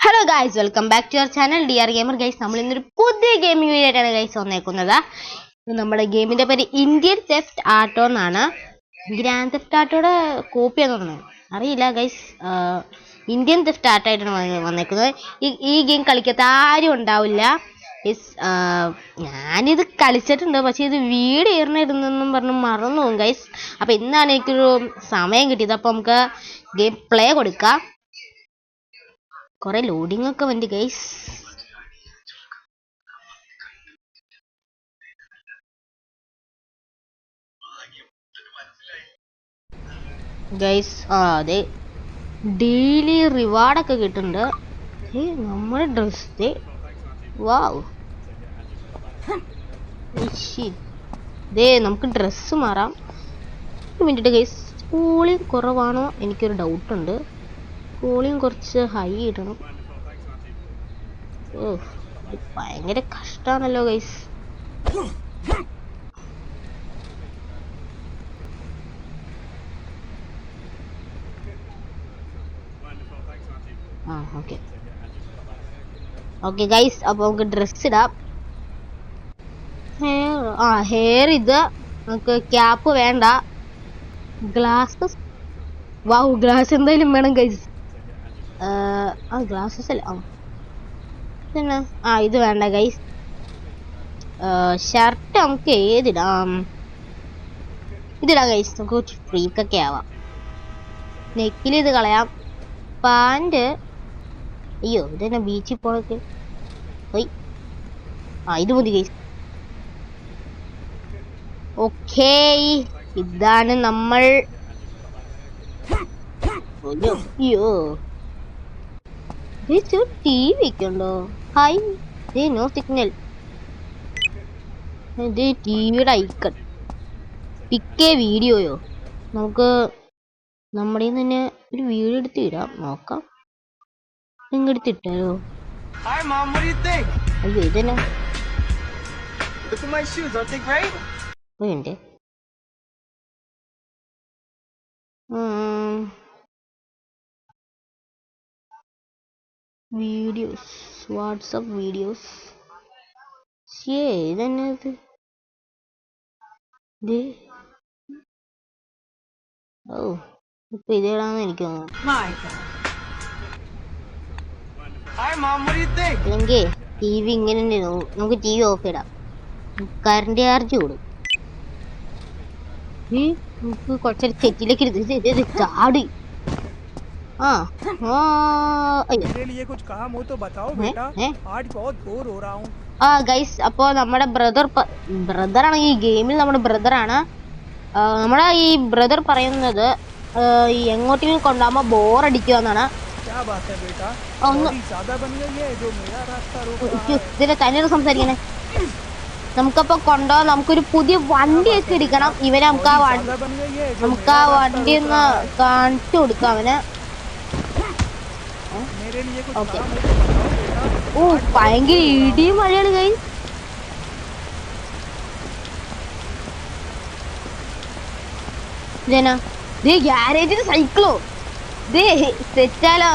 Hello guys, welcome back to your channel dear gamer. Guys, നമ്മൾ ഇന്നൊരു പുതിയ gaming video ആയിട്ടാണ് ഗൈസ് വന്നേക്കുന്നത്. നമ്മുടെ ഗെയിമിന്റെ പേര് ഇന്ത്യൻ തെഫ്റ്റ് ആട്ടോ എന്നാണ്. ഗ്രാൻഡ് തെഫ്റ്റ് ആട്ടോയുടെ കോപ്പി ആണെന്ന് അറിയില്ല ഗൈസ്. ഇന്ത്യൻ തെഫ്റ്റ് ആട്ടോ ആയിട്ടാണ് വന്നേക്കുന്നത്. ഈ ഗെയിം കളിക്കാത്ത ആരും ഉണ്ടാവില്ല. ഞാനിത് കളിച്ചിട്ടുണ്ട്, പക്ഷെ ഇത് വീഡിയോ ഇടുന്നെന്നും പറഞ്ഞ് മറന്നു പോകും ഗൈസ്. അപ്പൊ ഇന്നാണ് എനിക്കൊരു സമയം കിട്ടിയത്. അപ്പൊ നമുക്ക് ഗെയിം പ്ലേ കൊടുക്കാം. കുറെ ലോഡിംഗ് ഒക്കെ വണ്ടി ഗൈസ്. ഗൈസ് അതെ, ഡെയിലി റിവാർഡൊക്കെ കിട്ടുന്നുണ്ട്. നമ്മുടെ ഡ്രസ് വാവ്, നമുക്ക് ഡ്രസ്സ് മാറാം. ഒരു മിനിറ്റ് ഗൈസ്, കൂളിംഗ് കുറവാണോ എനിക്കൊരു ഡൗട്ടുണ്ട്. കൂളിംഗ് കുറച്ച് ഹൈ ഇടണം. ഭയങ്കര കഷ്ടാണല്ലോ ഗൈസ്. ഓക്കെ ഗൈസ്, അപ്പൊ നമുക്ക് ഡ്രസ് ഇടാം. ഹെയർ ഇത് നമുക്ക് ക്യാപ്പ് വേണ്ട. ഗ്ലാസസ്, വാവ്, ഗ്ലാസ് എന്തായാലും വേണം ഗൈസ്. ഗ്ലാസസ് അല്ല, പിന്നെ ഇത് വേണ്ട ഗൈസ്. ഷർട്ട് നമുക്ക് ഏതിടാം? ഇതിടാം ഗൈസ്, നമുക്ക് കുറച്ച് ഫ്രീക്കൊക്കെ ആവാം. നെക്കിൽ ഇത് കളയാം. പാൻറ്, അയ്യോ ഇതെന്നെ ബീച്ചിൽ പോണൊക്കെ. ഇത് മതി ഗൈസ്. ഓക്കേ, ഇതാണ് നമ്മൾ. അയ്യോ ടി വി ഒക്കെ ഉണ്ടോ? Hi, no signal. ഇത് ടിവിയുടെ ഐക്കൺ. പിക്കേ വീഡിയോയോ? നമുക്ക് നമ്മുടെ തന്നെ ഒരു വീഡിയോ എടുത്ത് ഇടാം. നോക്കാം, എടുത്തിട്ടാലോ? അയ്യോ ഇതെന്നാ വീഡിയോസ്, വാട്സപ്പ് വീഡിയോസ്. ഇതന്നെ ഇപ്പൊ ഇതേടാന്ന് എനിക്ക് അല്ലെങ്കിൽ ടി വി ഇങ്ങനെ നമുക്ക് ടി വി ഓഫ് ഇടാം. കറണ്ട് ചാർജ് കൂടും. നമുക്ക് കുറച്ചൊരു സെറ്റിലേക്ക് എടുത്ത് ചാടി. ഗൈസ്, അപ്പൊ നമ്മുടെ ബ്രദറാണ് ഈ ഗെയിമിൽ. നമ്മുടെ ബ്രദറാണ്. നമ്മുടെ ഈ ബ്രദർ പറയുന്നത് എങ്ങോട്ടെങ്കിലും കൊണ്ടാകുമ്പോ ബോറടിക്കുക എന്നാണ്. ഇതിലെ തന്നെ സംസാരിക്കണേ. നമുക്കപ്പോ കൊണ്ടുപോകാൻ നമുക്കൊരു പുതിയ വണ്ടിയൊക്കെ എടുക്കണം. ഇവനെ നമുക്ക് ആ വണ്ടി ഒന്ന് കാണിച്ചു കൊടുക്കാം അവന്. ഓക്കെ. ഭയങ്കര ഇടിയും മഴയാണ് ഗൈസ്. ഗ്യാരേജില് സൈക്കിളോ? സെറ്റാലോ?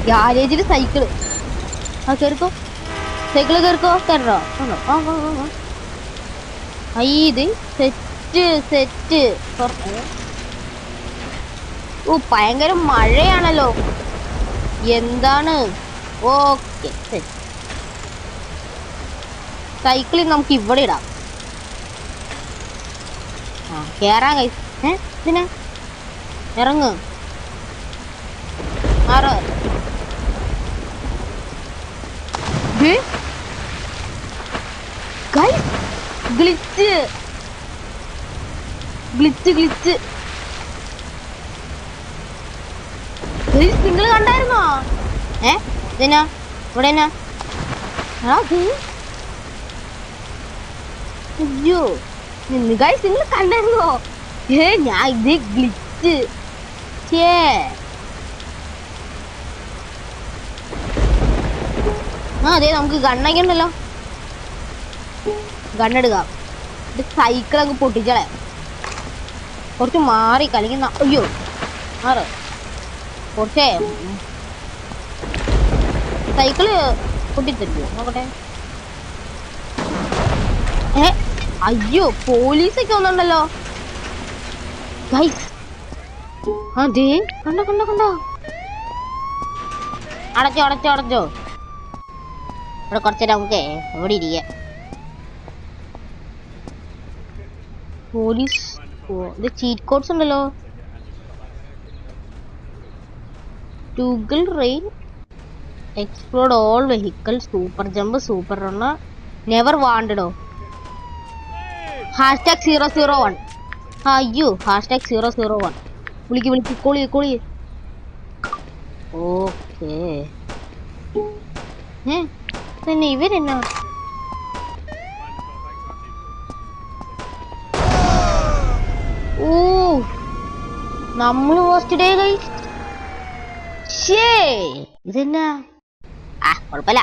ഗ്യാരേജില് സൈക്കിള്. കേറിക്കോ, സൈക്കിള് കേറിക്കോ. കയറോ? ഇത് സെറ്റ്. ഭയങ്കര മഴയാണല്ലോ. എന്താണ്? ഓക്കെ, സൈക്കിളിൽ നമുക്ക് ഇവിടെ ഇടാം. കേറാൻ കഴി. ഇതിനെ ഇറങ്ങ്, മാറ്. ഗ്ലിച്ച്. നിങ്ങൾ കണ്ടായിരുന്നോ? ഇതിനാ ഇവിടെ അയ്യോ ഗൈസ്, നിങ്ങൾ കണ്ടായിരുന്നോ? ഞാൻ ഇത് ഗ്ലിച്ച്. അതെ, നമുക്ക് ഗണ്ണൊക്കെ ഉണ്ടല്ലോ. ഗണ്ണെടുക്കാം. ഇത് സൈക്കിളൊക്കെ പൊട്ടിച്ചളെ. കുറച്ച് മാറി കളിക്കുന്ന. അയ്യോ മാറ്. കുറച്ചേ സൈക്കിള് പൊട്ടിത്തരുമോ നോക്കട്ടെ. അയ്യോ പോലീസൊക്കെ ഒന്നുണ്ടല്ലോ. അതെ കണ്ടോ കണ്ടോ കണ്ടോ. അടച്ചോ അടച്ചോ അടച്ചോ. ഇവിടെ കുറച്ചേരം നമുക്ക് ഇവിടെ ഇരിക്കാം. പോലീസ് ഇത് ചീറ്റ് കോഡ്സ് ഉണ്ടല്ലോ. Toggle rain, exploded all vehicle, super jump, super runner, never വാണ്ടഡോ, #001. അയ്യോ #001. വിളിക്ക് കോളി. ഓക്കേ തന്നെ ഇവരെന്നാ. ഓ നമ്മള് ഫസ്റ്റ് ഡേ ഗൈസ്. ഇതെന്നാ കുഴപ്പമില്ല.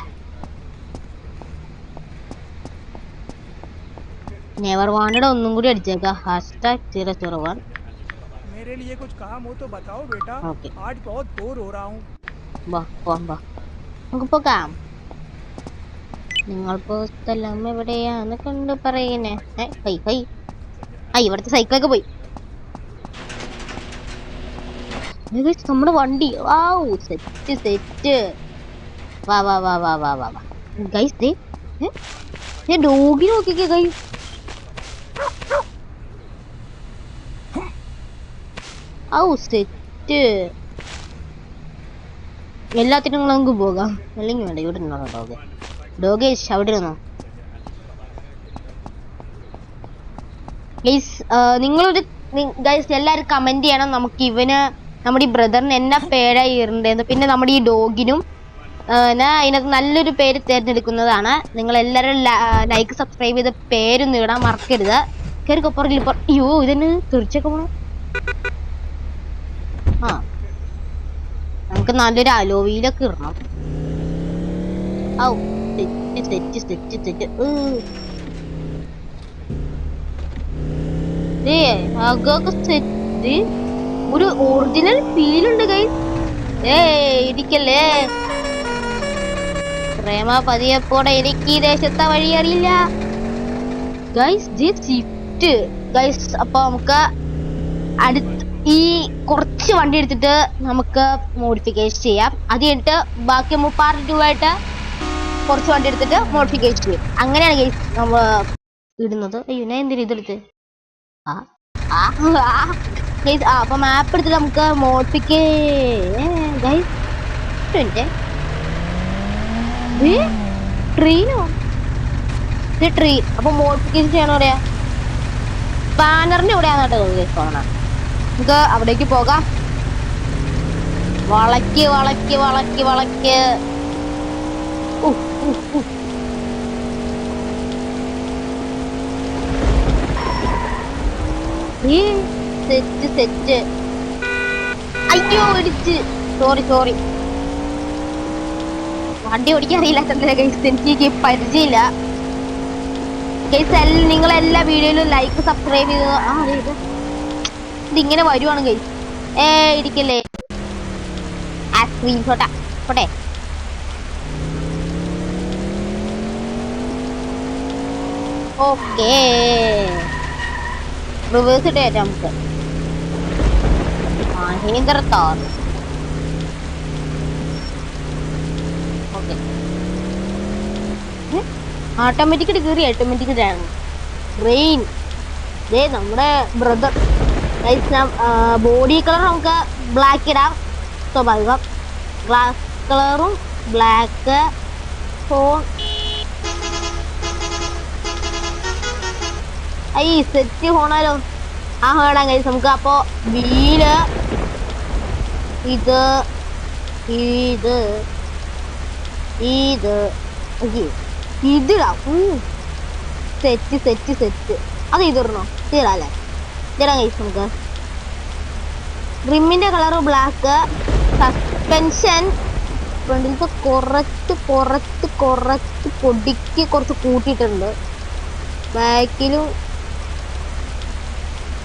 നെവർ വാണ്ടഡ് ഒന്നും കൂടി അടിച്ചേക്കാം. #001. मेरे लिए कुछ काम हो तो बताओ बेटा. आज बहुत बोर हो रहा हूँ. വാ നമുക്ക് പോകാം. നിങ്ങളിപ്പോ സ്ഥലം എവിടെയാന്ന് കണ്ടു പറയുന്നേ. ഇവിടുത്തെ സൈക്കിളൊക്കെ പോയി. നമ്മുടെ വണ്ടി സെറ്റ്. വാ ഗൈസ് ഡോഗിനെ നോക്കിക്കേ ഗൈസ്. സെറ്റ്. എല്ലാത്തിനും നമുക്ക് പോകാം. അല്ലെങ്കിൽ വേണ്ട ഇവിടെ നിന്നോ ഡോഗേഷ് അവിടെ ഇരുന്നോ. ഗൈസ് നിങ്ങളൊരു ഗൈസ് എല്ലാവരും കമന്റ് ചെയ്യണം. നമുക്ക് ഇവന് നമ്മുടെ ഈ ബ്രദറിന് എന്നാ പേരായി ഇരണ്ടേന്ന്. പിന്നെ നമ്മുടെ ഈ ഡോഗിനും അതിനകത്ത് നല്ലൊരു പേര് തിരഞ്ഞെടുക്കുന്നതാണ്. നിങ്ങൾ എല്ലാവരും ലൈക്ക് സബ്സ്ക്രൈബ് ചെയ്ത് പേരൊന്നും ഇടാൻ മറക്കരുത്. കയറിക്കൊപ്പുറകിൽ ഇപ്പോൾ അയ്യോ ഇതെന്നെ തീർച്ചയൊക്കെ പോണം. നമുക്ക് നല്ലൊരു അലോവിയിലൊക്കെ ഇടണം. സെറ്റ്. ഒരു ഒറിജിനൽ ഫീൽ ഉണ്ട് ഗൈസ്. ഇരിക്കല്ലേ പ്രേമ പതിയപ്പോടെ എനിക്ക് ഈ ദേശത്തെ വഴി അറിയില്ല ഗൈസ്. Shift guys. അപ്പൊ നമുക്ക് ഈ കുറച്ച് വണ്ടി എടുത്തിട്ട് നമുക്ക് മോഡിഫിക്കേഷൻ ചെയ്യാം. അത് കഴിഞ്ഞിട്ട് ബാക്കി പാർട്ട് 2 ആയിട്ട് കുറച്ച് വണ്ടി എടുത്തിട്ട് മോഡിഫിക്കേഷൻ ചെയ്യും. അങ്ങനെയാണ് ഗൈസ് നമ്മൾ ഇടുന്നത്. അയ്യോ ഞാൻ എന്തിനാ ഇതെടുത്ത് അപ്പൊ മാപ്പ് എടുത്തിട്ട് നമുക്ക് ട്രെയിനോ ട്രെയിൻ. അപ്പൊ മോഡിഫിക്കേഷൻ ചെയ്യണോ പറയാ. ബാനറിന്റെ എവിടെയാന്ന് കേട്ടോ തോന്നണം. നമുക്ക് അവിടേക്ക് പോകാം. വളക്ക് സെറ്റ്. അയ്യോ ഇടിച്ച്. സോറി വണ്ടി ഓടിക്കാൻ അറിയില്ല ഗൈസ്. എനിക്ക് പരിചയമില്ല ഗൈസ്. നിങ്ങൾ എല്ലാ വീഡിയോയിലും ലൈക്ക് സബ്സ്ക്രൈബ് ചെയ്ത് ഇതിങ്ങനെ വരുവാണ് ഗൈസ്. ഇരിക്കല്ലേ സ്ക്രീൻഷോട്ടാ പോട്ടെ. ഓക്കേ റിവേഴ്സ് ഇട്ട് കയറ്റാം നമുക്ക്. മഹേന്ദ്ര താർ. ഓക്കെ ഓട്ടോമാറ്റിക്കലി കയറി. ഓട്ടോമാറ്റിക്കലാണ് ട്രെയിൻ. നമ്മുടെ ബ്രദർ ബോഡി കളർ നമുക്ക് ബ്ലാക്ക് ഇടാം. സ്വാഭാവികം ഗ്ലാസ് കളറും ബ്ലാക്ക്. ഫോൺ സെറ്റ് ഫോണാലോ. ഹേടാ ഗൈസ് നമുക്ക്. അപ്പോ വീല് ഇതിടാം. സെറ്റ് അത് ഇതിടണോ? തീരാല്ലേ ഇടാം ഗൈസ് നമുക്ക്. റിമ്മിന്റെ കളർ ബ്ലാക്ക്. സസ്പെൻഷൻ ഫ്രണ്ടിലത്തെ കുറച്ച് പൊടിക്ക് കുറച്ച് കൂട്ടിയിട്ടുണ്ട്. ബാക്കിലും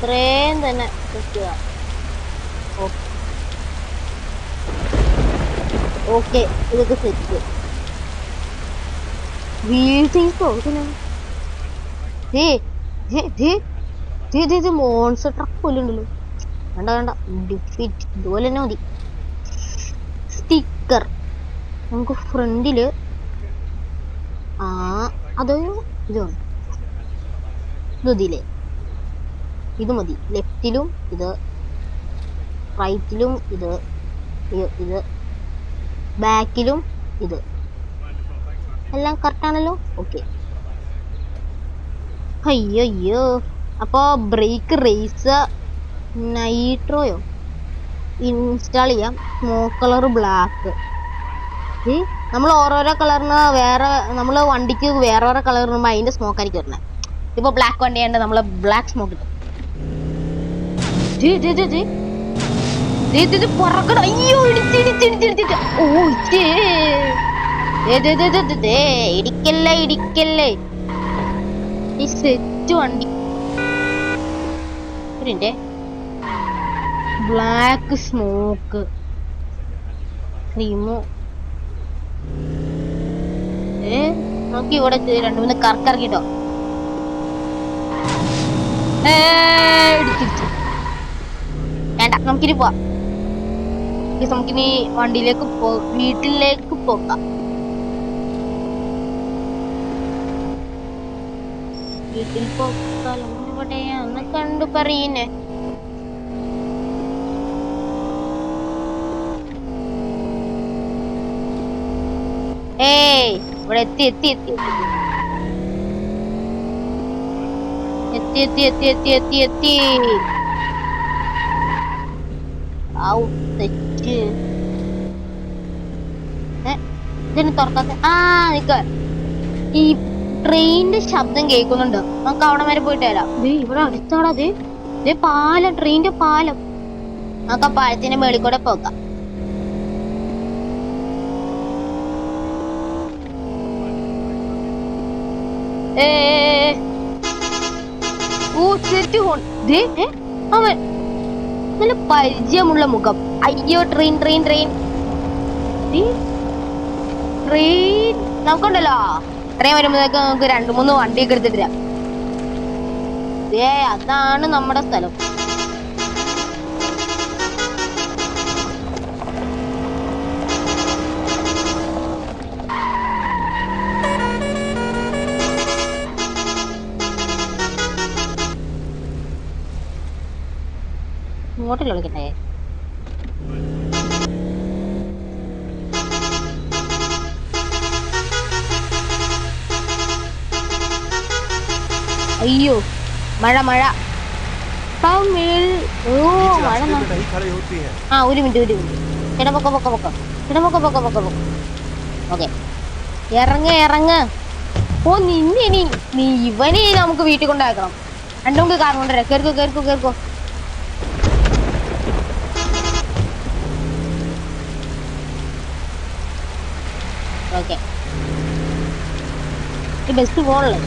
ഇത്രയും തന്നെ വെക്കുക. ഓക്കെ, ഇതൊക്കെ സെറ്റ്. വീഴ്ചോ മോൺസ്റ്റർ ട്രക്ക് പോലെ ഉണ്ടല്ലോ. വേണ്ട വേണ്ട, ഡിഫീറ്റ് ഇതുപോലെ തന്നെ മതി. സ്റ്റിക്കർ നമുക്ക് ഫ്രണ്ടില് അതോ ഇതോ ഇതില്ലേ, ഇത് മതി. ലെഫ്റ്റിലും ഇത്, റൈറ്റിലും ഇത്, ഇത് ബാക്കിലും ഇത്, എല്ലാം കറക്റ്റ് ആണല്ലോ. ഓക്കെ. അയ്യോ അപ്പൊ ബ്രേക്ക് റേസ് നൈട്രോയോ ഇൻസ്റ്റാൾ ചെയ്യാം. Smoke colour black. നമ്മൾ ഓരോരോ കളറിന് വേറെ, നമ്മൾ വണ്ടിക്ക് വേറെ വേറെ കളർ ഇടുമ്പോൾ അതിന്റെ സ്മോക്ക് ആയിരിക്കും വരുന്നത്. ഇപ്പൊ ബ്ലാക്ക് വണ്ടിയാണ്ട് നമ്മള് ബ്ലാക്ക് സ്മോക്ക് കിട്ടും. അയ്യോ ഇടിക്കല്ലേ ഈ സെറ്റ് വണ്ടി. ബ്ലാക്ക് സ്മോക്ക് ക്രീമോ. നോക്കി ഇവിടെ 2-3 കറക്കിട്ടോ. വേണ്ട, നമുക്കിനി പോവാം. നമുക്കിനി വണ്ടിയിലേക്ക് വീട്ടിലേക്ക് പോകാം. വീട്ടിൽ പോകാലോ. ഇവിടെയാന്ന് കണ്ടു പറയുന്നേ. ഇവിടെ എത്തി. ഇതിന് തുറക്കാത്ത ഈ ട്രെയിനിന്റെ ശബ്ദം കേൾക്കുന്നുണ്ട്. നമുക്ക് അവിടെ വരെ പോയിട്ട് വരാം. ഇവിടെ അടുത്താണത് പാലം, ട്രെയിനിന്റെ പാലം. നമുക്ക് ആ പാലത്തിന്റെ മേളിൽ കൂടെ പോകാം. അവൻ നല്ല പരിചയമുള്ള മുഖം. അയ്യോ, ട്രെയിൻ നമുക്കുണ്ടല്ലോ. ട്രെയിൻ വരുമ്പോഴേക്ക് നമുക്ക് 2-3 വണ്ടിയൊക്കെ എടുത്തിട്ടില്ല. അതാണ് നമ്മുടെ സ്ഥലം. ഇങ്ങോട്ടല്ലേ വിളിക്കണ്ടേ? അയ്യോ, മഴ. ഒരു മിനിറ്റ്. പൊക്ക. ഓക്കെ, ഇറങ്ങ. നിന്നെ നീ ഇവനെ നമുക്ക് വീട്ടിൽ കൊണ്ടാക്കണം. 2 കാർ കൊണ്ടുവരാം. കേറിക്കോ. ഓക്കെ, ബെസ്റ്റ് പോണല്ലേ.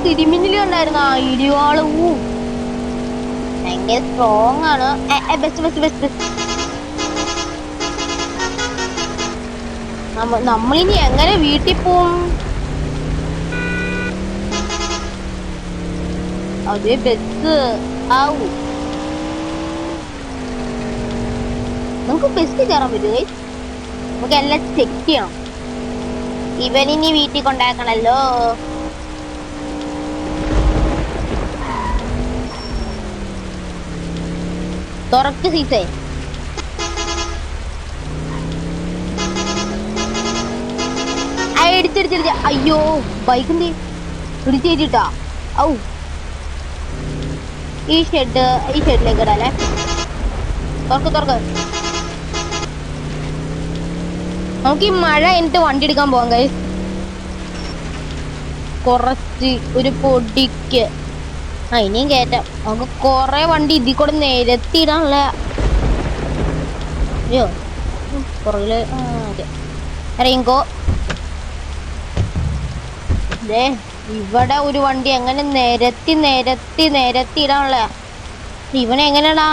തിരുമിന്നില് ഉണ്ടായിരുന്ന ഇടിവാളും ഭയങ്കര സ്ട്രോങ് ആണ്. ബെസ്റ്റ്. നമ്മളിനി എങ്ങനെ വീട്ടിൽ പോവും? അതേ ബസ് ആവൂ. നമുക്ക് ബസ് കയറാൻ പറ്റുമോ? നമുക്ക് എല്ലാം ചെക്ക് ചെയ്യണം. ഇവനിനി വീട്ടിൽ കൊണ്ടാക്കണല്ലോ. തുറക്ക് സീസേ. ഇടിച്ചിടിച്ചിടിച്ച. അയ്യോ, ബൈക്ക് എന്ത് ഇടിച്ചു കയറ്റിട്ടാ. ഈ ഷെഡിലേക്ക് ഇടാല്ലേ. തുറക്ക്. നമുക്ക് ഈ മഴ എന്നിട്ട് വണ്ടി എടുക്കാൻ പോവാം ഗൈസ്. കുറച്ച് ഒരു പൊടിക്ക് ഇനിയും കയറ്റാം. നമുക്ക് കൊറേ വണ്ടി ഇതിൽ കൂടെ നിരത്തിയിടാനുള്ള. അയ്യോ, പുറകില് ഇറങ്ങിക്കോ. ഇവിടെ ഒരു വണ്ടി അങ്ങനെ നിരത്തി ഇടാനുള്ള. ഇവനെ എങ്ങനെയാടാ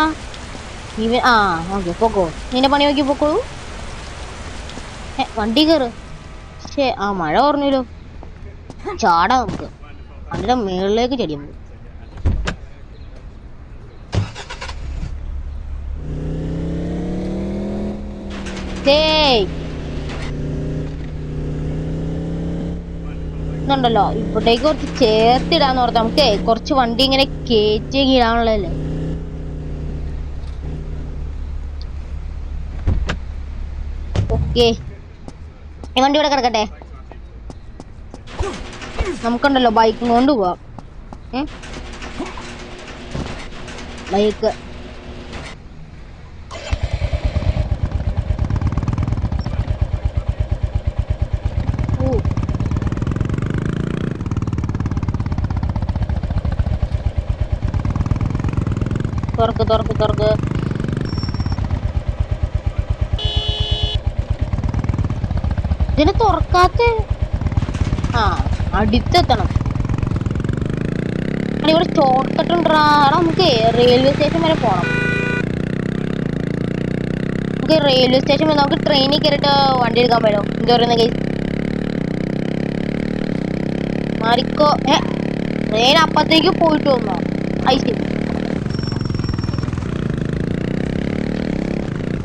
ഇവൻ? ആ ഓക്കെ പൊക്കോ, നിന്റെ പണി നോക്കി പൊക്കോളൂ. വണ്ടി കയറ്. പക്ഷേ ആ മഴ പറഞ്ഞല്ലോ, ചാടാ നമുക്ക്. അതിന്റെ മേളിലേക്ക് ചെടിയുണ്ട്. ണ്ടല്ലോ ഇവിടേക്ക് കുറച്ച് ചേർത്തിടാന്ന് ഓർത്ത് നമുക്ക് കുറച്ച് വണ്ടി ഇങ്ങനെ കേറ്റി ഇടാനുള്ളതല്ലേ. ഓക്കെ, ഈ വണ്ടി ഇവിടെ കിടക്കട്ടെ. നമുക്കുണ്ടല്ലോ ബൈക്കും കൊണ്ട് പോവാം. ബൈക്ക് തുറക്ക് തുറക്ക് തുറക്ക്. ഇതിന് തുറക്കാത്ത. ആ അടുത്തെത്തണം. ഇവിടെ ഷോർട്ട് കട്ട് ഉണ്ടാ. നമുക്ക് റെയിൽവേ സ്റ്റേഷൻ വരെ പോണം. നമുക്ക് റെയിൽവേ സ്റ്റേഷൻ വരെ നമുക്ക് ട്രെയിനിൽ കയറിയിട്ട് വണ്ടി എടുക്കാൻ പറ്റും. എന്താ പറയുന്ന കേസ് മാറിക്കോ. ട്രെയിൻ അപ്പത്തേക്ക് പോയിട്ട് വന്നോ? ഐശ്വര്യം,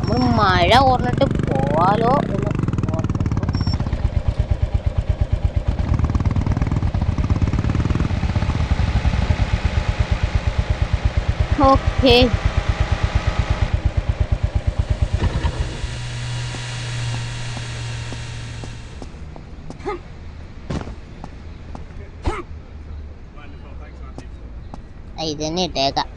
നമ്മൾ മഴ കുറഞ്ഞിട്ട് പോവാലോ എന്ന്. ഓക്കെ, ഇത് തന്നെ ഇട്ടേക്കാം.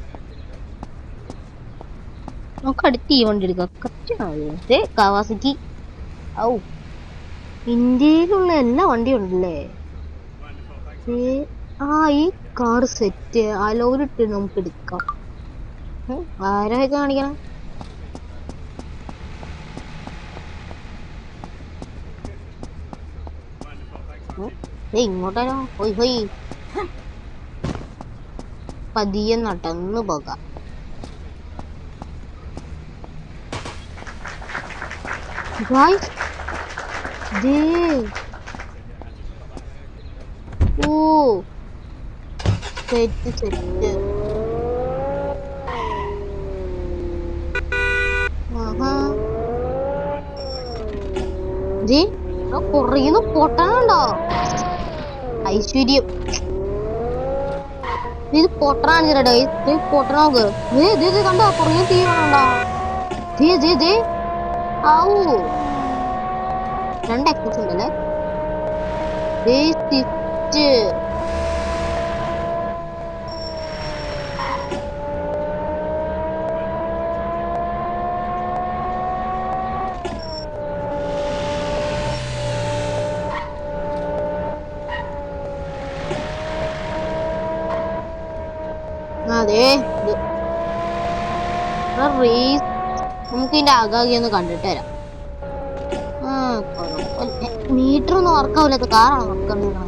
നമുക്ക് അടുത്ത് ഈ വണ്ടി എടുക്കാം. കറക്റ്റ് കവാസക്കി. ഔ, ഇന്ത്യയിലുള്ള എല്ലാ വണ്ടിയും ഉണ്ടല്ലേ. ആ ഈ കാർ സെറ്റ് അലോയിലിട്ട് നമുക്ക് എടുക്കാം. ആരൊക്കെ കാണിക്കണം? ഇങ്ങോട്ടാലോ. ഹൊയ് ഹൊയ്, പതിയെ നടന്നു പോകാം. ഓ സെറ്റ് സെറ്റ്. കുറയുന്നു പൊട്ടാനുണ്ടോ? ഐശ്വര്യം, ഇത് പൊട്ടനാണ്. ഇത് പൊട്ടനോക്ക്. കണ്ടോ കുറേ തീ വേണോണ്ടോ? ഔ, 2 എക്സസ് ഉണ്ടല്ലേ. അതെ, റേസ് നമുക്ക് ഇതിന്റെ ആകാകെ ഒന്ന് കണ്ടിട്ട് വരാം. മീറ്റർ ഒന്നും വർക്കാവില്ലാത്ത കാറാണ് വർക്കാവുന്നത്.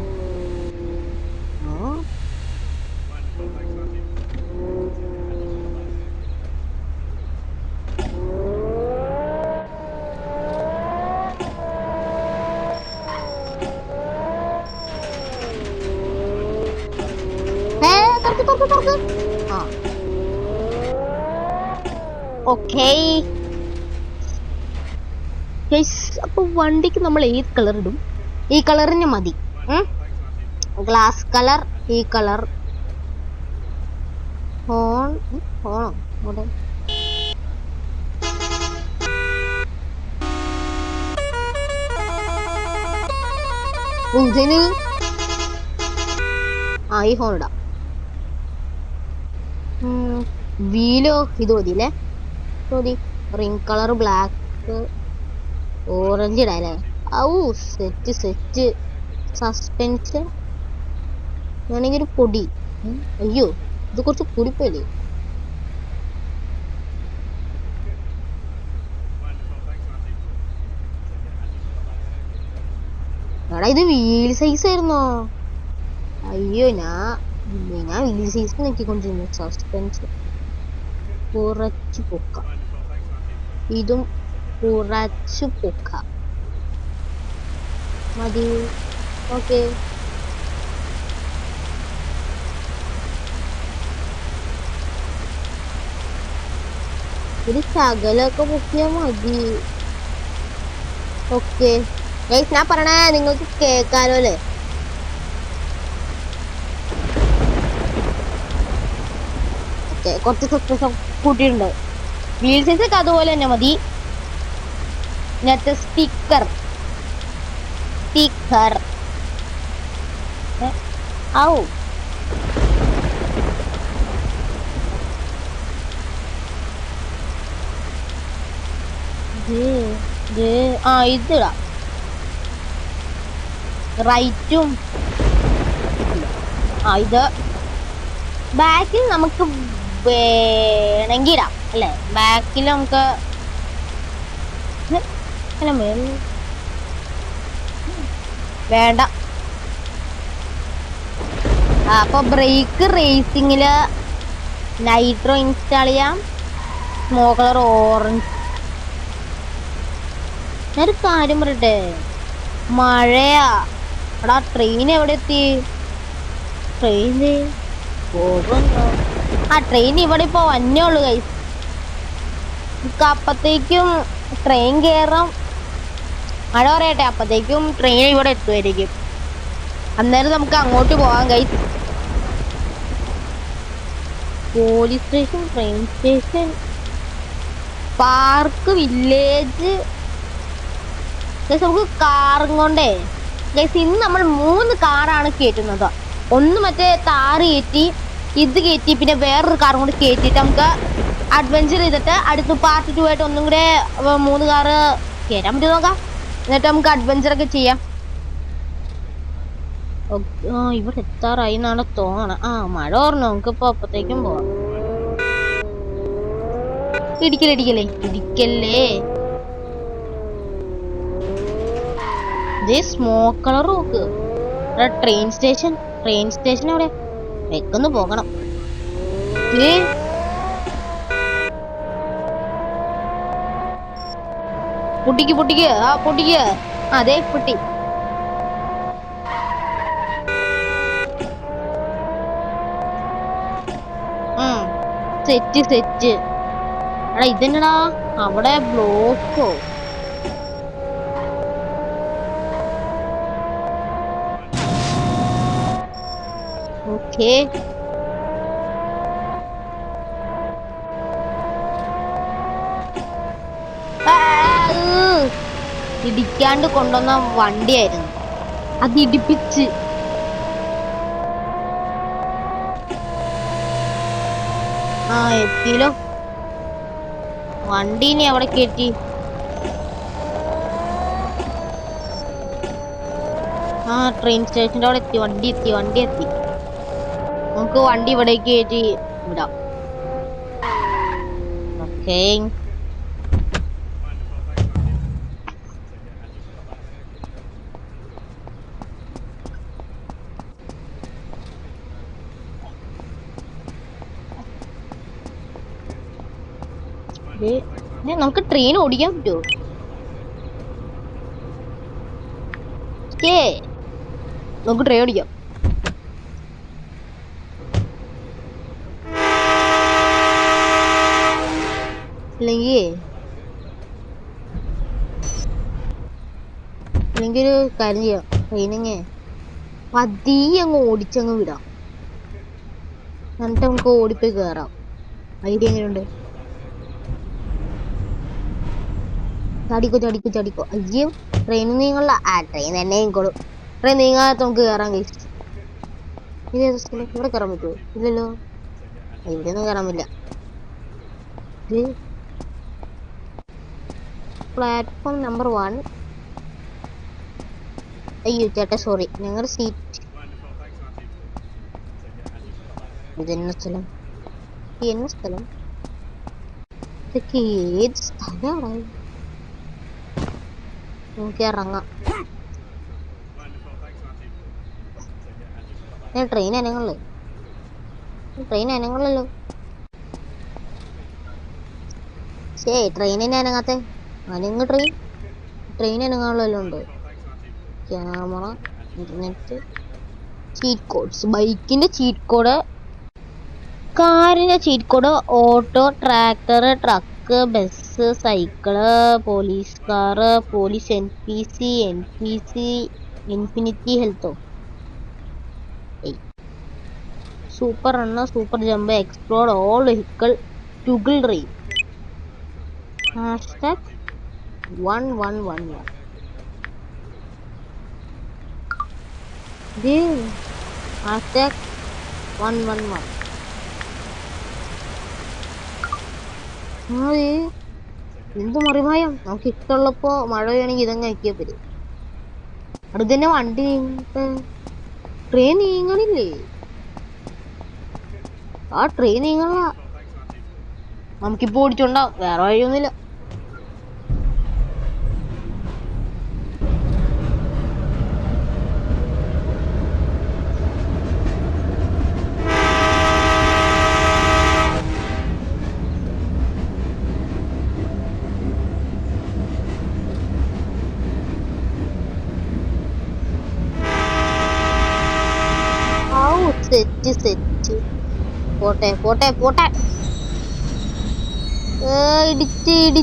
ഓക്കേ, അപ്പൊ വണ്ടിക്ക് നമ്മൾ ഏത് കളർ ഇടും? ഈ കളറിന് മതി. ഗ്ലാസ് കളർ, ഈ കളർ. ഹോണോ ഇതിന് ഈ ഹോൺ ഇടാം. വീലോ ഇത് മതില്ലേ? മതി. റിംഗ് കളർ ബ്ലാക്ക്, ഓറഞ്ച് ഇടാല്ലേ? ഔ സെറ്റ് സെറ്റ്. സസ്പെൻസ് വേണമെങ്കിൽ ഒരു പൊടി. അയ്യോ ഇത് കുറച്ച് കൂടിപ്പോയില്ലേ? എടാ ഇത് വീൽ സൈസ് ആയിരുന്നോ? അയ്യോ ഞാൻ വീൽ സൈസ് നോക്കിക്കൊണ്ടിരുന്നു. സസ്പെൻസ് കുറച്ചു പൊക്കാം, ഇതും കുറച്ചു പൊക്കാം മതി. ഓക്കെ, ഒരു ശകലൊക്കെ പൊക്കിയാ മതി. ഓക്കെ ഗൈസ്, ഞാൻ പറയണേ നിങ്ങൾക്ക് കേക്കാലോ അല്ലേ? ഓക്കെ, കുറച്ച് സക്സസ് കൂട്ടിയിട്ടുണ്ട്. വീൽ സൈസ് ഒക്കെ അതുപോലെ തന്നെ മതി. ഇതിനകത്ത് സ്റ്റിക്കർ ഔ ഇതിടാം. റൈറ്റും ഇത് ബാക്കിൽ നമുക്ക് വേണമെങ്കിൽ ഇടാം അല്ലേ? ബാക്കിൽ നമുക്ക് വേണ്ട. അപ്പൊ ബ്രേക്ക് റേസിങ്ങില് നൈട്രോ ഇൻസ്റ്റാൾ ചെയ്യാം. Smoke colour orange. ഞാനൊരു കാര്യം പറയട്ടെ, മഴയാ. എടാ ട്രെയിൻ എവിടെ എത്തി? ട്രെയിന് പോകുന്നു. ട്രെയിൻ ഇവിടെ ഇപ്പൊ വന്നേ ഉള്ളു ഗൈസ്. അപ്പത്തേക്കും ട്രെയിൻ കയറാം. മഴ പറയട്ടെ, അപ്പത്തേക്കും ട്രെയിൻ ഇവിടെ എത്തുമായിരിക്കും. അന്നേരം നമുക്ക് അങ്ങോട്ട് പോവാം guys. Police station, train station, park, village. നമുക്ക് കാറും കൊണ്ടേ ഗൈസ് ഇന്ന് നമ്മൾ 3 കാറാണ് കയറ്റുന്നത്. ഒന്ന് മറ്റേ താറ് കയറ്റി, ഇത് കയറ്റി, പിന്നെ വേറൊരു കാറും കൂടി കയറ്റിയിട്ട് നമുക്ക് അഡ്വഞ്ചർ ചെയ്തിട്ട് അടുത്ത പാർട്ട് 2 ആയിട്ട് ഒന്നും കൂടെ 3 കാറ് കയറ്റാൻ പറ്റും നോക്കാം. എന്നിട്ട് നമുക്ക് അഡ്വഞ്ചർ ഒക്കെ ചെയ്യാം. ഇവിടെ എത്താറായി എന്നാണ് തോന്നണം. മഴ ഓർമ്മ, നമുക്ക് ഇപ്പൊ അപ്പത്തേക്കും പോവാം. ഇടിക്കല്ലേ. സ്മോക്ക് കളർ നോക്ക്. ട്രെയിൻ സ്റ്റേഷൻ എവിടെ? വെക്കൊന്ന് പോകണം. പൊട്ടിക്ക്. അതെ പൊട്ടി. സെറ്റ്. എടാ ഇതെന്നടാ അവിടെ ബ്ലോക്കോ? ഓക്കെ, ഇടിക്കാണ്ട് കൊണ്ടുവന്ന വണ്ടിയായിരുന്നു, അത് ഇടിപ്പിച്ച്. എത്തിയല്ലോ. വണ്ടീനെ അവിടെ കയറ്റി. ട്രെയിൻ സ്റ്റേഷൻ്റെ അവിടെ എത്തി. വണ്ടി എത്തി. നമുക്ക് വണ്ടി ഇവിടേക്ക് കയറ്റി വിടാം. ഓക്കെ, നമുക്ക് ട്രെയിൻ ഓടിക്കാൻ പറ്റുമോ? നമുക്ക് ട്രെയിൻ ഓടിക്കാം. അല്ലെങ്കിൽ ഒരു കാര്യം ചെയ്യാം, ട്രെയിനിങ് പതിയെ അങ്ങ് ഓടിച്ചങ്ങ് വിടാം. എന്നിട്ട് നമുക്ക് ഓടിപ്പോയി കയറാം. ഐഡിയ എങ്ങനെയുണ്ട്? ചാടിക്കോ. അയ്യോ, ട്രെയിൻ നീങ്ങുള്ള. ട്രെയിൻ തന്നെ നീങ്ങോളും. ട്രെയിൻ നീങ്ങാത്ത നമുക്ക് കയറാൻ കഴിച്ചു. ഇവിടെ കയറാൻ പറ്റുമോ? ഇല്ലല്ലോ, ഇവിടെ ഒന്നും കയറാൻ പറ്റില്ല. Platform number 1. അയ്യോ ചേട്ടാ സോറി, ഞങ്ങളുടെ സീറ്റ്. ഇതെന്ന സ്ഥലം? ഇതൊക്കെ ഏത് സ്ഥലമാണ്? നമുക്ക് ഇറങ്ങാം. ട്രെയിൻ അനങ്ങളല്ലോ. ട്രെയിനിനെ അനങ്ങാത്തെ അനങ്ങ് ട്രെയിൻ അനങ്ങാനുള്ളതെല്ലാം ഉണ്ട്. ക്യാമറ, ഇന്റർനെറ്റ്, ചീറ്റ് കോഡ്സ്, ബൈക്കിന്റെ ചീറ്റ് കോഡ്, കാറിന്റെ cheat code, auto, tractor, truck, bus, cycle, police car, police NPC, infinity ഹെൽത്തോ, super runner, super jump, explore all vehicle, toggle rain, hashtag 1111. ഇത് ഹാഷ്ടാഗ് 111. എന്ത് മറിമായം, നമുക്ക് ഇഷ്ടമുള്ളപ്പോ മഴ പെയ്യണമെങ്കിൽ ഇതങ്ങ് ആക്കിയാ പോരെ. അടുത്ത് തന്നെ വണ്ടി ട്രെയിൻ നീങ്ങണില്ലേ? ആ ട്രെയിൻ നീങ്ങണ നമുക്കിപ്പോ ഓടിച്ചോണ്ടാവും, വേറെ വഴിയൊന്നുമില്ല. സെറ്റ് പോട്ടെ പോട്ടെ പോട്ടെ. ഇടിച്ചില്ല.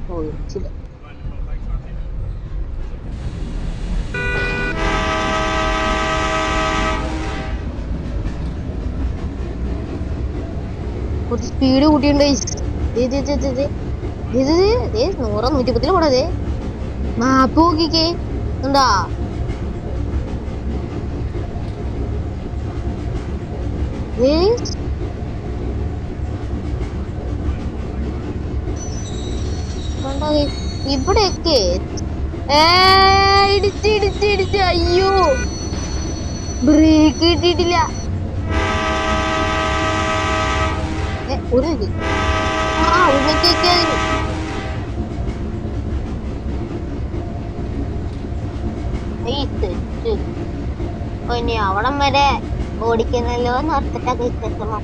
ഓ ഇടിച്ചില്ല. കുറച്ച് സ്പീഡ് കൂട്ടിയുണ്ട്. 100-110 പോണതേ. മാപ്പ് നോക്കിക്കേ എന്താ. ഇവിടെയൊക്കെ ഇടിച്ച് അയ്യോ ബ്രേക്ക് കിട്ടിയിട്ടില്ല. ഇനി അവിടം വരെ ഓടിക്കുന്നല്ലോ എന്ന് ഓർത്തിട്ടൊക്കെ വിശേഷമോ.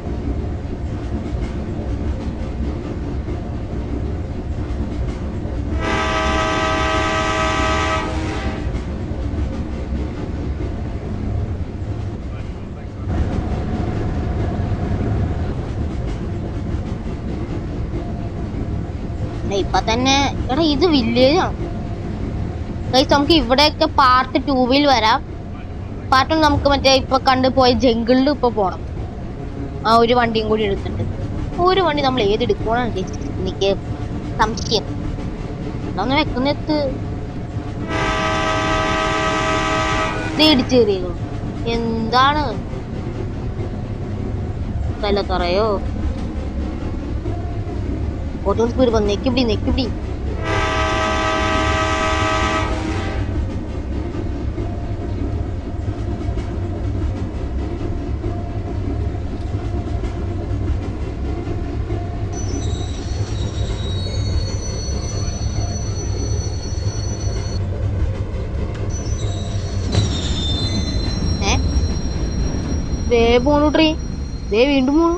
ഇപ്പൊ തന്നെ എടാ ഇത് വില്ലേജ് ആണ്. നമുക്ക് ഇവിടെയൊക്കെ പാർട്ട് 2 വരാം. പാർട്ട് 1 നമുക്ക് മറ്റേ ഇപ്പൊ കണ്ടുപോയ ജംഗിളിൽ ഇപ്പൊ പോണം. ആ ഒരു വണ്ടിയും കൂടി എടുത്തിട്ട് ഒരു വണ്ടി നമ്മൾ ഏതെടുക്കണമെന്ന് എനിക്ക് സംശയം. ഒന്ന് വെക്കുന്നത്ത് ഇടിച്ചേറിയോ എന്താണ് തലത്തറയോ? Auto speed നെക്കിപ്പിടി. പോണു ട്രെയിൻ വീണ്ടും പോണു.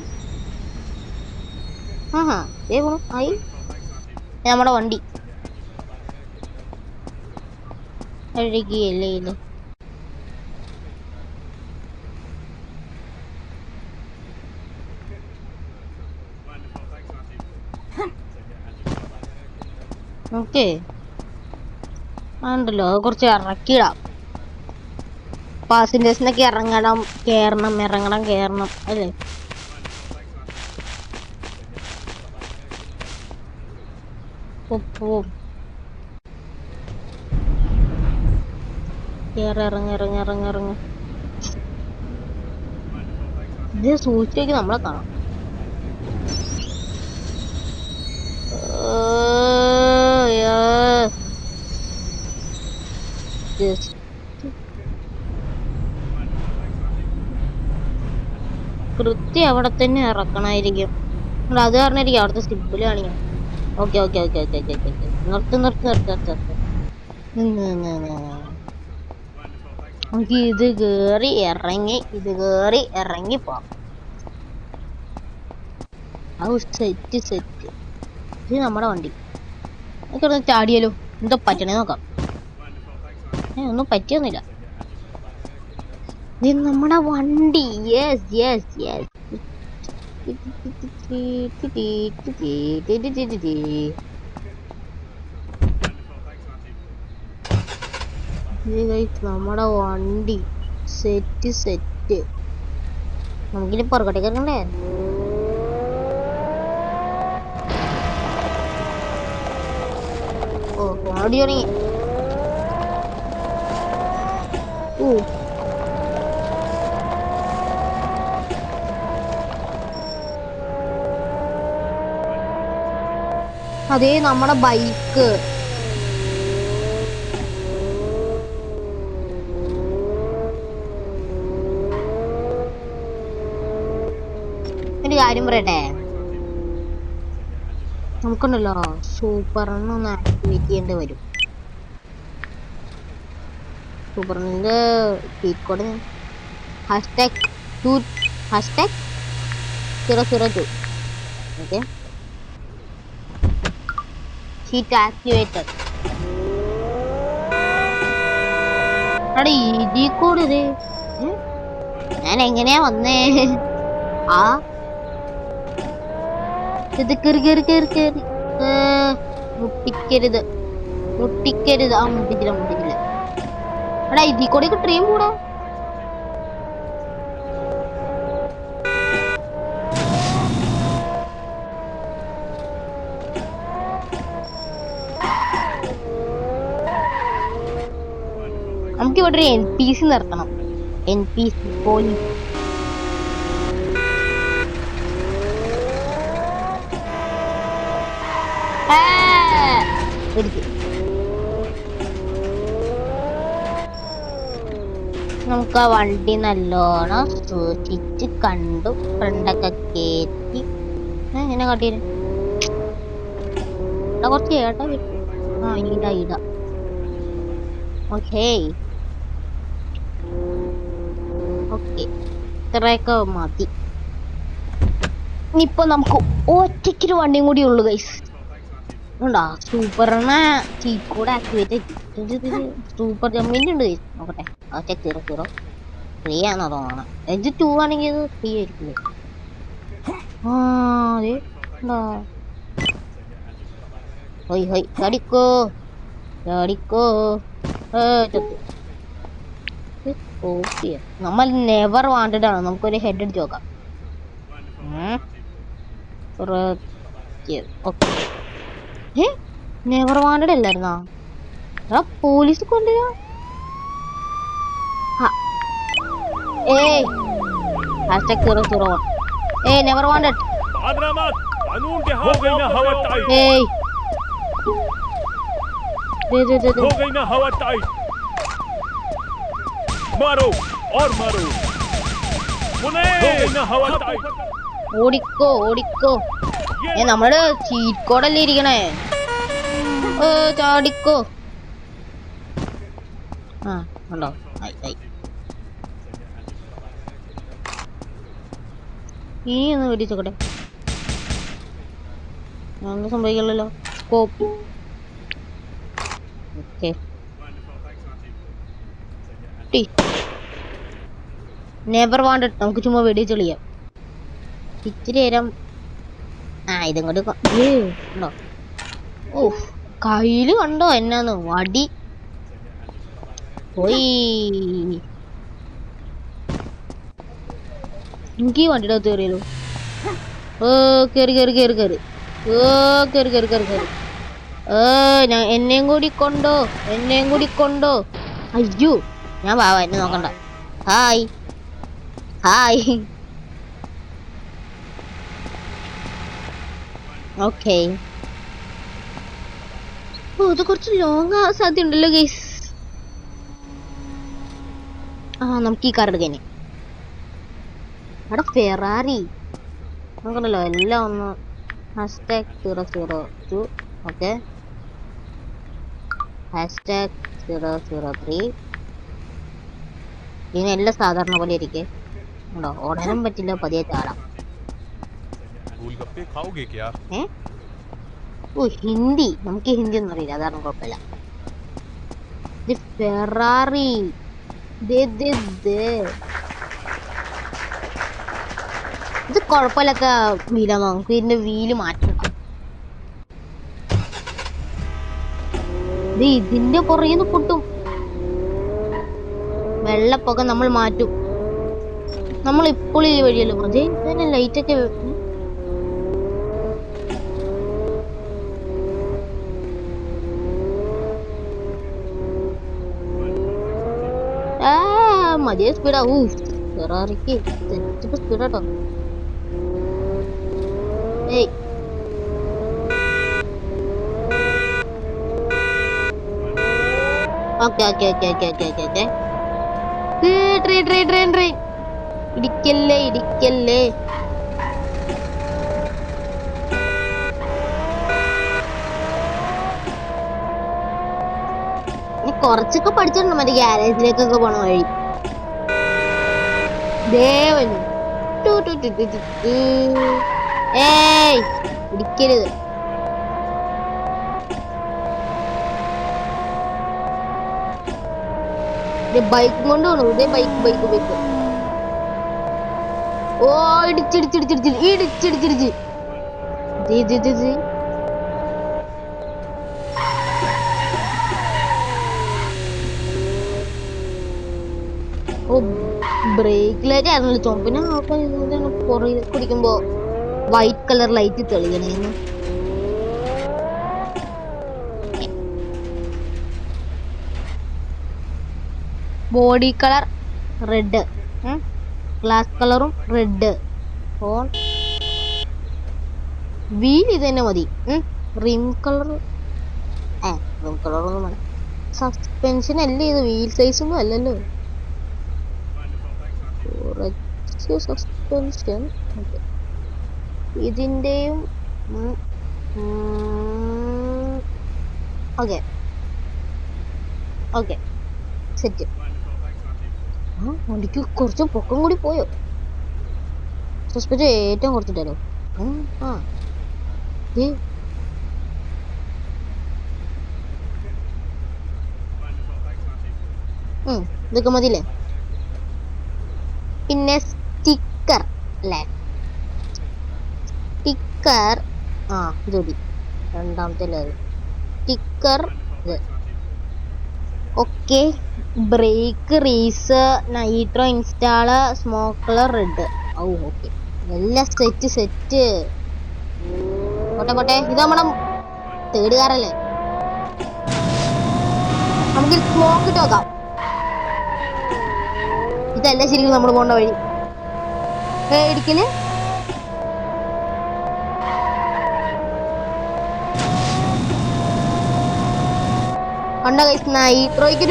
പോണു. ആയി നമ്മുടെ വണ്ടി അഴുകിയല്ലേ ഇത്. ഓക്കെ ഉണ്ടല്ലോ അത് കുറച്ച് ഇറക്കിയിടാം. പാസഞ്ചേഴ്സിനൊക്കെ കേറണം അല്ലേ? ഇറങ്ങ. ഇത് സൂക്ഷിച്ചേക്ക് നമ്മളെ കാണാം. കൃത്യം അവിടെ തന്നെ ഇറക്കണായിരിക്കും. അത് കാരണമായിരിക്കും അവിടുത്തെ സിമ്പിൾ കാണിക്കണം. ഓക്കെ നിർത്ത്. നമുക്ക് ഇത് കേറി ഇറങ്ങി പോവാം. Set set. ഇത് നമ്മുടെ വണ്ടി. നമുക്കൊന്ന് ചാടിയാലോ? എന്തോ പറ്റണേ നോക്കാം. ഒന്നും പറ്റിയൊന്നുമില്ല. ഇത് നമ്മുടെ വണ്ടി. Yes yes yes. നമ്മുടെ വണ്ടി സെറ്റ് സെറ്റ്. നമുക്കിനി പുറകോട്ടേക്ക് ഇറങ്ങണ്ടേ? ഓ ഓടി തുടങ്ങി. അതേ നമ്മുടെ ബൈക്ക്. ഒരു കാര്യം പറയട്ടെ, നമുക്കുണ്ടല്ലോ സൂപ്പറിനൊന്ന് ആക്ടിവേറ്റ് ചെയ്യേണ്ടി വരും. സൂപ്പറിന്റെ cheat code #002. Okay, cheat activated. അവിടെ ഈജി കോഡ് ഇത് ഞാൻ എങ്ങനെയാ വന്നേ? ആ ഇത് കേറി മുട്ടിക്കരുത്. ആ മുട്ടിക്കില്ല. എടാ ഇതി കൂടെ ട്രെയിൻ കൂടാ. നമുക്ക് ഇവിടെ ഒരു NPC നിർത്തണം. NPC police. നമുക്ക് ആ വണ്ടി നല്ലോണം സൂക്ഷിച്ച് കണ്ടു ഫ്രണ്ടൊക്കെ കേറ്റി എങ്ങനെ കാട്ടിയത് കുറച്ച് കേട്ടോ. ആ ഇട ഓക്കേ ഓക്കെ, ഇത്രയൊക്കെ മതി. ഇനിയിപ്പൊ നമുക്ക് ഒറ്റയ്ക്കൊരു വണ്ടിയും കൂടി ഉള്ളു ഗൈസ്. ഉണ്ടാ സൂപ്പറിനെ ചീറ്റ് കോഡ് ആക്ടിവേറ്റ്. സൂപ്പർ ജമ്പിന്റെ ഉണ്ട് ഗൈസ്. നോക്കട്ടെ. ഫ്രീ ആണെന്നാ തോന്നണം. ഇത് 2 ആണെങ്കിൽ ഇത് ഫ്രീ ആയിരിക്കില്ലേ? ആ അതെ ചാടിക്കോ. നമ്മൾ നെവർ വാണ്ടഡ് ആണ്. നമുക്കൊരു ഹെഡ് അടിച്ച് നോക്കാം. നെവർ വാണ്ടഡ് അല്ലായിരുന്നാ? പോലീസ് കൊണ്ടുവരാ. Never wanted. ഓടിക്കോ ഓടിക്കോ. നമ്മള് ചീറ്റ് കോഡല്ലേ ഇരിക്കണേ. ചാടിക്കോ. ആ ഉണ്ടോ? ഇനി ഒന്ന് വെടിച്ചോട്ടെ. ഒന്നും സംഭവിക്കില്ലല്ലോ. സ്കോപ്പ്. Okay, never wanted. നമുക്ക് ചുമ്മാ വെടിച്ച് കളിയാം ഇച്ചിരി നേരം. ഇതും കൊണ്ട് ഉണ്ടോ? ഓ കയ്യില് കണ്ടോ എന്നാന്ന് വടി പോയി. എനിക്ക് ഈ വണ്ടിയുടെ അകത്ത് കയറിയല്ലോ. കേറി എന്നെയും കൂടി കൊണ്ടോ. അയ്യോ ഞാൻ പാവാ, എന്നെ നോക്കണ്ട. Hi okay. ഇത് കുറച്ച് ലോങ് ആ സാധ്യത ഉണ്ടല്ലോ ഗൈസ്. നമുക്ക് ഈ കാർ എടുക്കാന്. അവിടെ ഫെറാറി നോക്കണല്ലോ. എല്ലാം ഒന്ന് #002. ഓക്കെ, #003. ഇതിനെല്ലാം സാധാരണ പോലെ ഇരിക്കെ. ഉണ്ടോ? ഓടാനും പറ്റില്ല, പതിയെ ചാടാം. गोलगप्पे खाओगे क्या? ഓ ഹിന്ദി, നമുക്ക് ഹിന്ദി ഒന്നും അറിയില്ല, അതാണ് കുഴപ്പമില്ല. ഫെറാറി ഇത് കുഴപ്പമില്ലാത്ത വീലാണ്, നമുക്ക് ഇതിന്റെ വീല് മാറ്റണം. ഇതിന്റെ പുറകിന്ന് പൊട്ടും. വെള്ളപ്പൊക്കെ നമ്മൾ മാറ്റും. നമ്മൾ ഇപ്പോൾ ഈ വഴിയല്ലോ പറഞ്ഞേ, ഇതിന്റെ ലൈറ്റ് ഒക്കെ മതിയെ സ്പീഡാ. ഫെറാറിക്ക് തെറ്റിപ്പോ സ്പീഡാട്ടോ. ഏയ് okay okay okay okay okay okay okay. Train ഇടിക്കല്ലേ ഇടിക്കല്ലേ. കുറച്ചൊക്കെ പഠിച്ചിട്ടുണ്ട് മറ്റേ ഗ്യാരേജിലേക്കൊക്കെ പോണ വഴി. ദേവന് ഏയ് ഇടിക്കരുത്. ബൈക്ക് കൊണ്ട് പോണു. ഇതേ ബൈക്ക്. ഓ ഇടിച്ചിടിച്ചിടിച്ചിടിച്ചിടിച്ചിടിച്ചിടിച്ച്. ഓ ബ്രേക്ക് ലൈറ്റ് ആയിരുന്നല്ലോ ചുമപ്പിനെ. പുറകിൽ കുടിക്കുമ്പോ വൈറ്റ് കളർ ലൈറ്റ് തെളിയണേന്ന്. ബോഡി കളർ റെഡ്, ഗ്ലാസ് കളറും റെഡ്, വീൽ ഇത് തന്നെ മതി. റിം കളർ ഒന്നും വേണം. സസ്പെൻഷൻ അല്ലേ ഇത്, വീൽ സൈസ് ഒന്നും അല്ലല്ലോ. സസ്പെൻഷൻ ഇതിന്റെയും ഓക്കെ ഓക്കെ സെറ്റ്. വണ്ടിക്ക് കുറച്ച് പൊക്കം കൂടി പോയോ? സസ്പെൻഷൻ ഏറ്റവും കുറച്ചിട്ടല്ലോ. ഇതൊക്കെ മതിയില്ലേ? പിന്നെ സ്റ്റിക്കർ അല്ലേ? സ്റ്റിക്കർ ഇതൊടി രണ്ടാമത്തെ സ്റ്റിക്കർ ഇത്. ഓക്കെ. ബ്രേക്ക്, റീസ്, nitro install, smoker red. Okay എല്ലാം സെറ്റ്. പോട്ടെ ഇത് നമ്മുടെ തേർഡ് കാറല്ലേ, നമുക്ക് സ്മോക്ക് ഇട്ട് നോക്കാം. ഇതല്ല ശരിക്കും നമ്മൾ പോണ്ട വഴി. ഇടിക്കല് കണ്ട കൈസ്. നൈട്രോയ്ക്ക്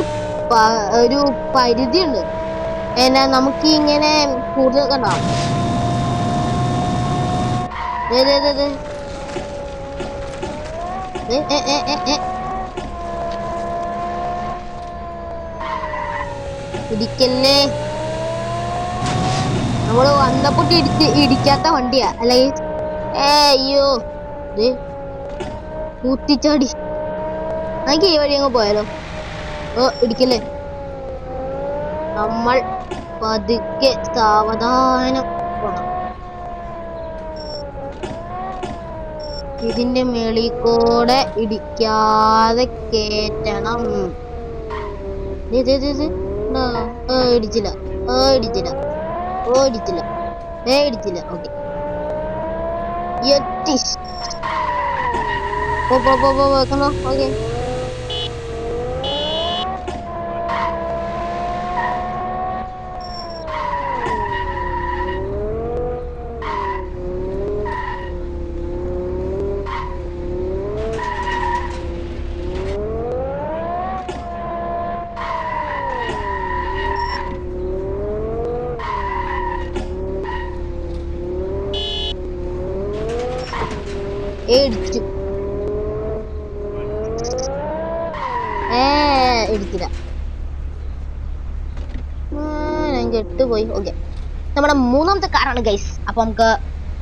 ഒരു പരിധി ഉണ്ട്. എന്നാ നമുക്ക് ഇങ്ങനെ കൂടുതൽ കണ്ടോ. ഇടിക്കല്ലേ. നമ്മള് വന്നപ്പോട്ട് ഇടിക്കാത്ത വണ്ടിയാ അല്ലെ? അയ്യോ കൂട്ടിച്ചാടി. എനിക്ക് ഈ വഴി അങ്ങ് പോയാലോ? ഇടിക്കല്ലേ. നമ്മൾ പതുക്കെ സാവധാനം പോണം. ഇതിന്റെ മേളിൽ കൂടെ ഇടിക്കാതെ കേറ്റണം. ഇടിച്ചില്ല. Okay okay. ഇടിച്ചില്ല. ഞാൻ കെട്ടുപോയി. ഓക്കെ നമ്മുടെ മൂന്നാമത്തെ കാറാണ് ഗൈസ്. അപ്പൊ നമുക്ക്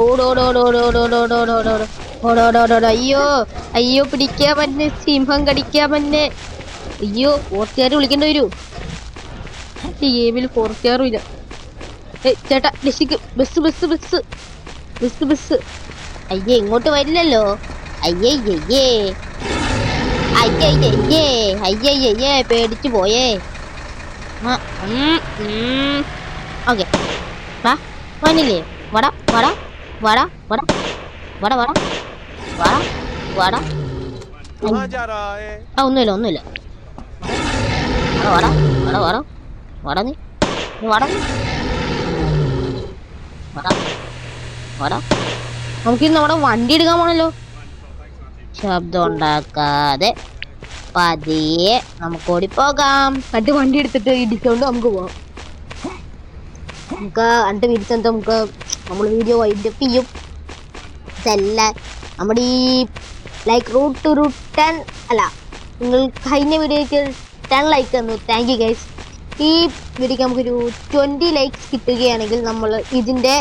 ഓടോടോടോടോടോടോടോടോടോടോടോടോ. അയ്യോ അയ്യോ, പിടിക്കാൻ പറ്റുന്ന സിംഹം കടിക്കാൻ പറ്റുന്നേ. അയ്യോ, ഫോർത്തുകാർ വിളിക്കേണ്ടി വരൂ. ഈ ഗെയിമിൽ ഫോർത്തുകാരും ഇല്ല. ചേട്ടാ രക്ഷിക്ക്. Bus bus bus bus bus. അയ്യേ, ഇങ്ങോട്ട് വരില്ലല്ലോ. അയ്യയ്യേ അയ്യയ്യേ അയ്യയ്യേ, പേടിച്ചു പോയേ. ഓക്കെ, വാ വന്നില്ലേ? വട വട വട വട വട വട വട വട. ഒന്നുമില്ല. വട വട വട വട നീ വട വട വട. നമുക്കിന്ന് നമ്മുടെ വണ്ടി എടുക്കാൻ പോണല്ലോ. ശബ്ദം ഉണ്ടാക്കാതെ പതിയെ നമുക്ക് ഓടിപ്പോകാം. എന്നിട്ട് വണ്ടി എടുത്തിട്ട് ഇടിച്ചോണ്ട് നമുക്ക് പോവാം. നമുക്ക് എന്നിട്ട് തിരിച്ചെന്താ നമുക്ക് നമ്മൾ വീഡിയോ വൈൻഡപ്പ് ചെയ്യും. ഇതല്ല നമ്മുടെ ഈ ലൈക്ക് റൂട്ട് ടു 10 അല്ല, നിങ്ങൾ കഴിഞ്ഞ വീഡിയോയ്ക്ക് 10 ലൈക്ക് തന്നു. Thank you guys. ഈ വീഡിയോക്ക് നമുക്കൊരു 20 ലൈക്സ് കിട്ടുകയാണെങ്കിൽ നമ്മൾ ഇതിൻ്റെ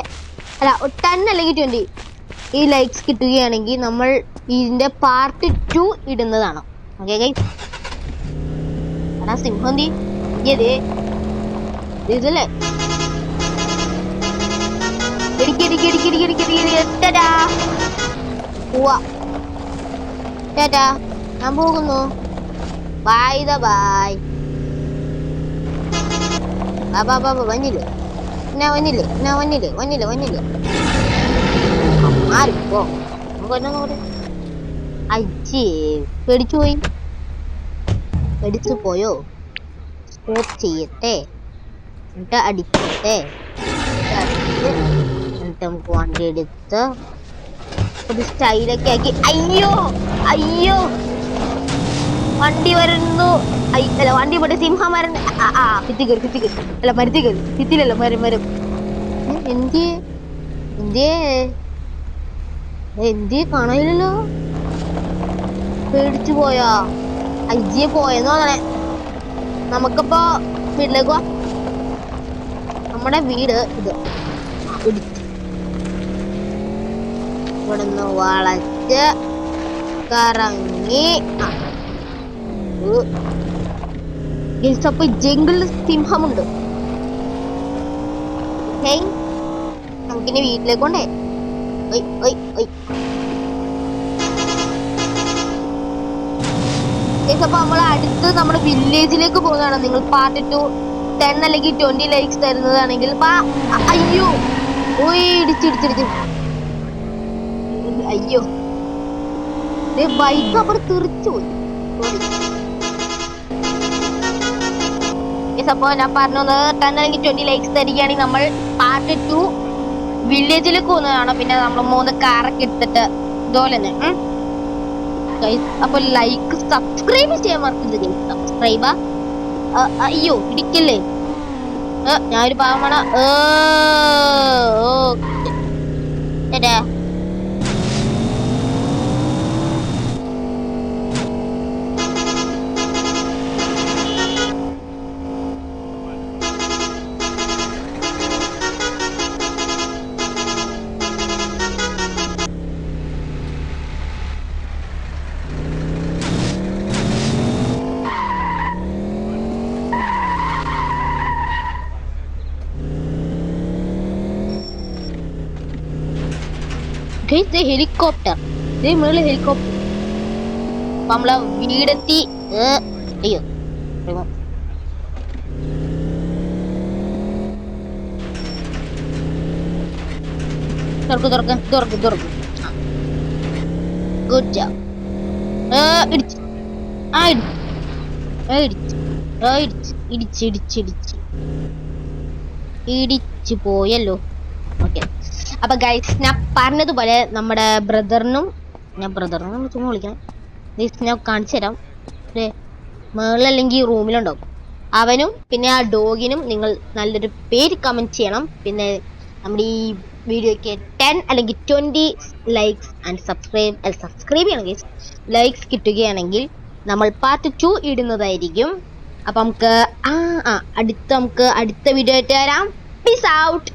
10 അല്ലെങ്കിൽ 20 ഈ ലൈക്സ് കിട്ടുകയാണെങ്കിൽ നമ്മൾ ഇതിൻ്റെ പാർട്ട് 2 ഇടുന്നതാണ്. Okay guys. എടാ സിംഹന്തി ഇതല്ലേ? ഞാൻ പോകുന്നു. Bye the bye. വന്നില്ലേ? മാറിപ്പോ. അയ്യേ, പേടിച്ചു പോയോ? സ്കോപ്പ് ചെയ്യട്ടെ, എന്നിട്ട് അടിക്കട്ടെ. എന്നിട്ട് നമുക്ക് വണ്ടി എടുത്ത് ഒരു സ്റ്റൈലൊക്കെ ആക്കി. അയ്യോ വണ്ടി വരുന്നു. അല്ല, വണ്ടി പോട്ടെ, സിംഹം വരണ്ട. ഭിത്തി കയറി. അല്ല, മരത്തി കയറി. ഭിത്തിയിലല്ലോ, മരം. എന്തേ കാണാനില്ലല്ലോ. പേടിച്ചു പോയാ? അയ്യേ, പോയെന്ന് തോന്നണേ. നമുക്കിപ്പോ വീട്ടിലേക്ക് പോവാം. നമ്മുടെ വീട് ഇത്. ഇവിടുന്ന് വളച്ച് കറങ്ങി. അപ്പൊ ജംഗിളിൽ സിംഹമുണ്ട്. നമുക്കിനി വീട്ടിലേക്ക് കൊണ്ടേ. അപ്പൊ നമ്മൾ അടുത്ത് നമ്മുടെ വില്ലേജിലേക്ക് പോകുന്നതാണ്. നിങ്ങൾ പാർട്ട് 2 10 അല്ലെങ്കിൽ 20 ലൈക്സ് തരുന്നതാണെങ്കിൽ അയ്യോ ഇടിച്ചിടിച്ചിടിച്ച്. അയ്യോ, ബൈക്ക് അവിടെ തെറിച്ചു പോയി. അപ്പൊ ഞാൻ പറഞ്ഞത് 10 അല്ലെങ്കിൽ 20 ലൈക്സ് തരികയാണെങ്കിൽ നമ്മൾ പാർട്ട് 2 വില്ലേജിലേക്ക് പോകുന്നതാണ്. പിന്നെ നമ്മൾ 3 കാറൊക്കെ എടുത്തിട്ട് ഇതുപോലെ തന്നെ. അപ്പൊ ലൈക്ക് സബ്സ്ക്രൈബ് ചെയ്യാൻ മറക്കരുത്. സബ്സ്ക്രൈബ്. അയ്യോ, ഇടിക്കല്ലേ. ഞാനൊരു പാവമാണ്. ഹെലികോപ്റ്റർ. മേളിൽ ഹെലികോപ്റ്റർ. അപ്പൊ നമ്മളെ വീടെത്തി. അയ്യോ, തുറക്ക്. Good job. ഇടിച്ചു പോയല്ലോ. ഓക്കെ, അപ്പൊ ഗൈസ് ഞാൻ പറഞ്ഞതുപോലെ നമ്മുടെ ബ്രദറിനും ചുമ്മാ വിളിക്കണം. ഞാൻ കാണിച്ചു തരാം. മേളിലല്ലെങ്കിൽ റൂമിലുണ്ടാവും. അവനും പിന്നെ ആ ഡോഗിനും നിങ്ങൾ നല്ലൊരു പേര് കമന്റ് ചെയ്യണം. പിന്നെ നമ്മുടെ ഈ വീഡിയോയ്ക്ക് 10 അല്ലെങ്കിൽ 20 ലൈക്സ് ആൻഡ് സബ്സ്ക്രൈബ് ചെയ്യണം ഗൈസ്. ലൈക്സ് കിട്ടുകയാണെങ്കിൽ നമ്മൾ പാർട്ട് 2 ഇടുന്നതായിരിക്കും. അപ്പൊ നമുക്ക് അടുത്ത വീഡിയോ ആയിട്ട് വരാം. Peace out.